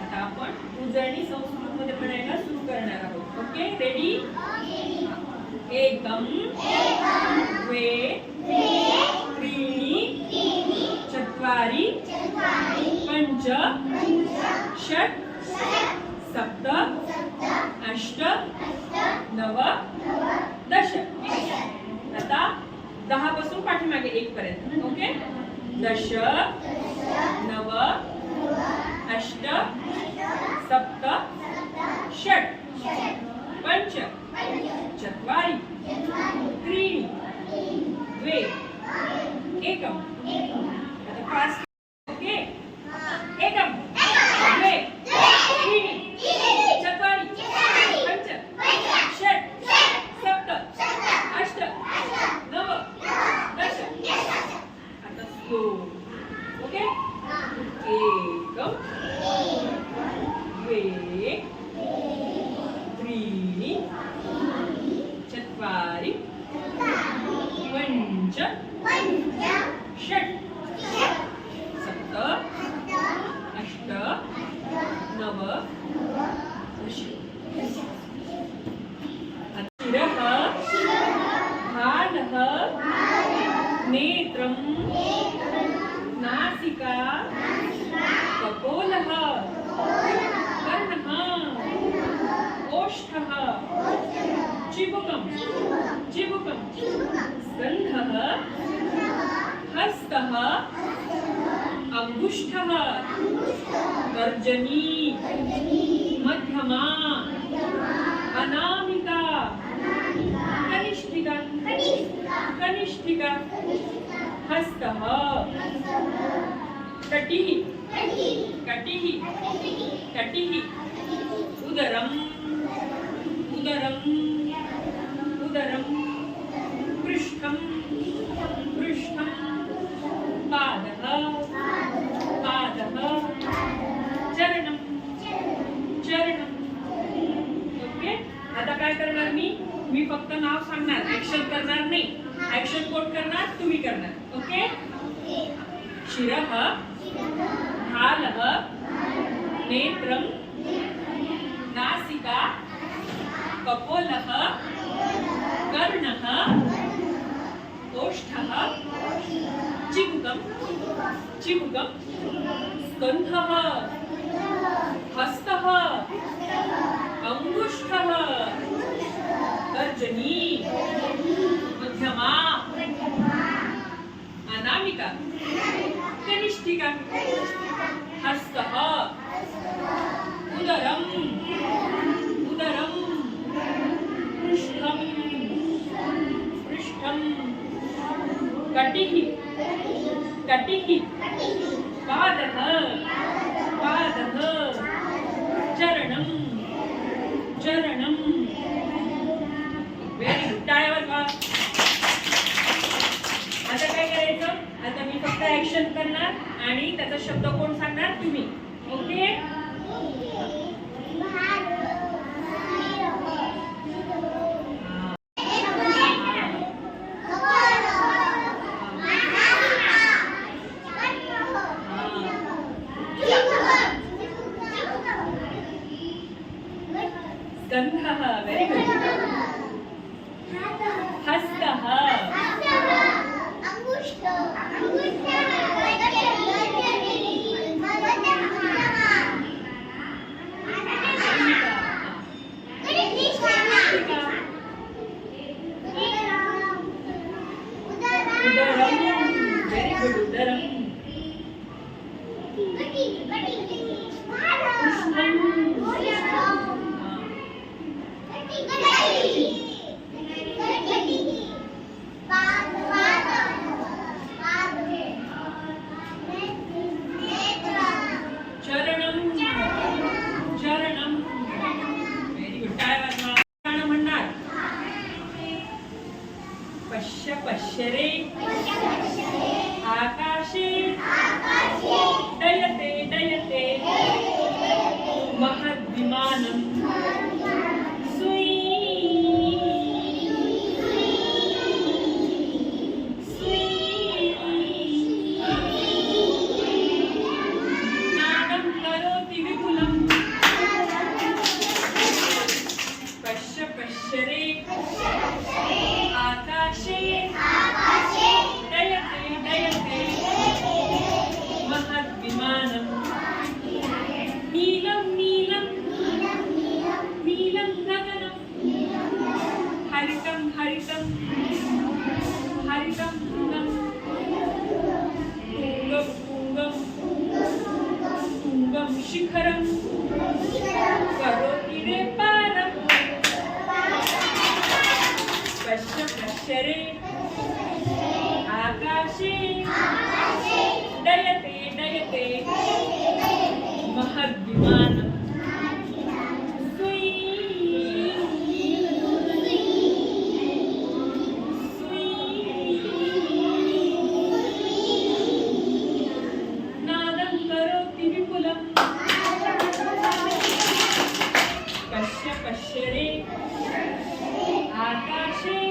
आता आपण उजळणी संस्कृतमध्ये पडायला सुरू करणार आहोत. Okay, ready? एकम द्वे त्रीणि चत्वारि पंच षट् सप्त अष्ट नव दश. आता 10 पासून पाठीमागे 1 पर्यंत. ओके, दश नव अष्ट सप्त षट् पंच चत्वारि त्रीणि द्वे एकम. आता फास्ट. ओके, एकम द्वे त्रीणि चत्वारि पंच षट् सप्त अष्ट नव दश. आता स्लो. ओके, एकम द्वे त्रीणि चत्वारि पंच षट् सप्त अष्ट नव दश. शिरः भालः नेत्रं नासिका कपोलः कर्णः ओष्ठः चिबुकं स्कन्धः हस्तः अंगुष्ठः तर्जनी मध्यमा अनामिका कनिष्ठिका हस्तः कटिः उदरं पृष्ठं पादः चरणं. ओके, आता काय करणार मी फक्त नाव सांगणार, ऍक्शन करणार नाही. ऍक्शन कोण करणार? तुम्ही करणार. ओके, शिरः भालः नेत्रं नासिका कपोलः कर्णः ओष्ठः चिबुकं स्कन्धः हस्तः अंगुष्ठः तर्जनी मध्यमा अनामिका कनिष्ठिका हस्तः उदरं पृष्ठं कटिः पादः चरणं. Very good. टाळ्या वाजवा. आता काय करायचं? आता मी फक्त ऍक्शन करणार आणि त्याचा शब्द कोण सांगणार? तुम्ही. ओके, स्कन्धः. Very good. हस्तः पश्यरे आकाशे डयते महद्विमानं नादं करोति विपुलं ऊर्ध्वं शिखरं करोति रे पारं पश्य पश्य रे आकाशे डयते डयते महद्विमानम् पश्य पश्य रे आकाशे